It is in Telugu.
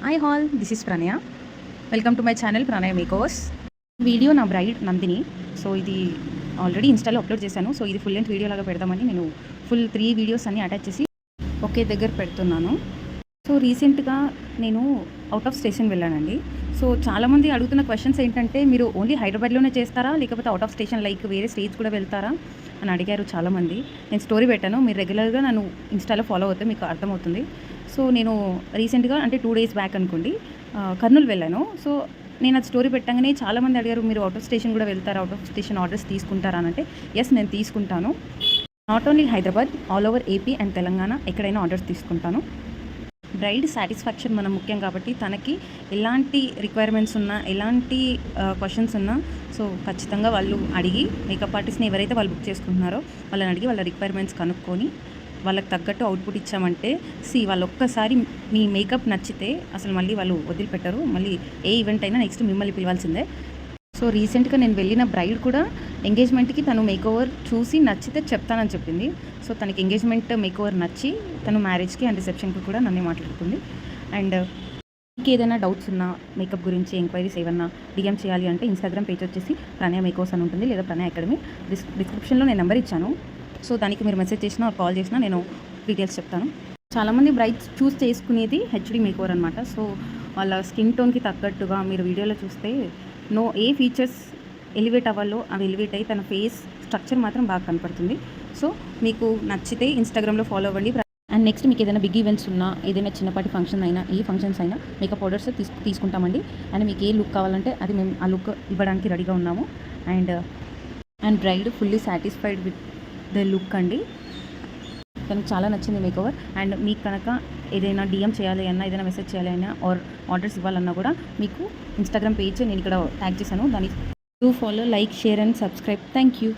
Hi hall, this is Pranaya. Welcome to my channel Pranaya makeovers. Video నా బ్రైడ్ నందిని. సో ఇది ఆల్రెడీ ఇన్స్టాలో అప్లోడ్ చేశాను. సో ఇది ఫుల్ లెంత్ వీడియో లాగా పెడదామని నేను ఫుల్ 3 వీడియోస్ అన్ని అటాచ్ చేసి ఒకే దగ్గర పెడుతున్నాను. సో రీసెంట్గా నేను అవుట్ ఆఫ్ స్టేషన్ వెళ్ళానండి. సో చాలామంది అడుగుతున్న క్వశ్చన్స్ ఏంటంటే, మీరు ఓన్లీ హైదరాబాద్లోనే చేస్తారా, లేకపోతే అవుట్ ఆఫ్ స్టేషన్ లైక్ వేరే స్టేట్స్ కూడా వెళ్తారా అని అడిగారు చాలామంది. నేను స్టోరీ పెట్టాను, మీరు రెగ్యులర్గా నన్ను ఇన్స్టాలో ఫాలో అవుతే మీకు అర్థమవుతుంది. సో నేను రీసెంట్గా అంటే 2 డేస్ బ్యాక్ అనుకోండి, కర్నూలు వెళ్ళాను. సో నేను అది స్టోరీ పెట్టగానే చాలామంది అడిగారు, మీరు అవుట్ ఆఫ్ స్టేషన్ కూడా వెళ్తారా, అవుట్ ఆఫ్ స్టేషన్ ఆర్డర్స్ తీసుకుంటారా అని. అంటే ఎస్, నేను తీసుకుంటాను. Not only Hyderabad, all over AP and Telangana ఎక్కడైనా ఆర్డర్స్ తీసుకుంటాను. బ్రైడ్ సాటిస్ఫాక్షన్ మనం ముఖ్యం కాబట్టి తనకి ఎలాంటి రిక్వైర్మెంట్స్ ఉన్నా, ఎలాంటి క్వశ్చన్స్ ఉన్నా సో ఖచ్చితంగా వాళ్ళు అడిగి, మేకప్ ఆర్టిస్ట్ని ఎవరైతే వాళ్ళు బుక్ చేసుకుంటున్నారో వాళ్ళని అడిగి వాళ్ళ రిక్వైర్మెంట్స్ కనుక్కొని వాళ్ళకి తగ్గట్టు అవుట్పుట్ ఇచ్చామంటే వాళ్ళు ఒక్కసారి మీ మేకప్ నచ్చితే అసలు మళ్ళీ వాళ్ళు వదిలిపెట్టరు. మళ్ళీ ఏ ఈవెంట్ అయినా నెక్స్ట్ మిమ్మల్ని పిలవాల్సిందే. సో రీసెంట్గా నేను వెళ్ళిన బ్రైడ్ కూడా ఎంగేజ్మెంట్కి తను మేకోవర్ చూసి నచ్చితే చెప్తానని చెప్పింది. సో తనకి ఎంగేజ్మెంట్ మేకోవర్ నచ్చి తను మ్యారేజ్కి అండ్ రిసెప్షన్కి కూడా నన్నే మాట్లాడుతుంది. అండ్ మీకు ఏదైనా డౌట్స్ ఉన్నా, మేకప్ గురించి ఎంక్వైరీస్ ఏమన్నా డిఎం చేయాలి అంటే ఇన్స్టాగ్రామ్ పేజ్ వచ్చేసి ప్రణయ మేకోవర్స్ అని ఉంటుంది, లేదా ప్రణయ అకాడమీ. డిస్క్రిప్షన్లో నేను నెంబర్ ఇచ్చాను. సో దానికి మీరు మెసేజ్ చేసినా కాల్ చేసినా నేను డీటెయిల్స్ చెప్తాను. చాలామంది బ్రైడ్స్ చూస్ చేసుకునేది హెచ్డి మేకోవర్ అనమాట. సో వాళ్ళ స్కిన్ టోన్కి తగ్గట్టుగా మీరు వీడియోలో చూస్తే ఏ ఫీచర్స్ ఎలివేట్ అవ్వాలో అవి ఎలివేట్ అయ్యి తన ఫేస్ స్ట్రక్చర్ మాత్రం బాగా కనపడుతుంది. సో మీకు నచ్చితే ఇన్స్టాగ్రామ్లో ఫాలో అవ్వండి. అండ్ నెక్స్ట్ మీకు ఏదైనా బిగ్ ఈవెంట్స్ ఉన్నా, ఏదైనా చిన్నపాటి ఫంక్షన్ అయినా, ఏ ఫంక్షన్స్ అయినా మేకప్ ఆర్డర్స్ తీసుకుంటామండి. అండ్ మీకు ఏ లుక్ కావాలంటే అది మేము ఆ లుక్ ఇవ్వడానికి రెడీగా ఉన్నాము. And braid fully satisfied with the look అండి. తనకు చాలా నచ్చింది మేకోవర్. అండ్ మీకు కనుక ఏదైనా డిఎం చేయాలి అన్నా, ఏదైనా మెసేజ్ చేయాలి అన్నా, ఆర్డర్స్ ఇవ్వాలన్నా కూడా మీకు ఇన్స్టాగ్రామ్ పేజ్ నేను ఇక్కడ ట్యాగ్ చేశాను. దాన్ని do follow, like, share and subscribe. Thank you.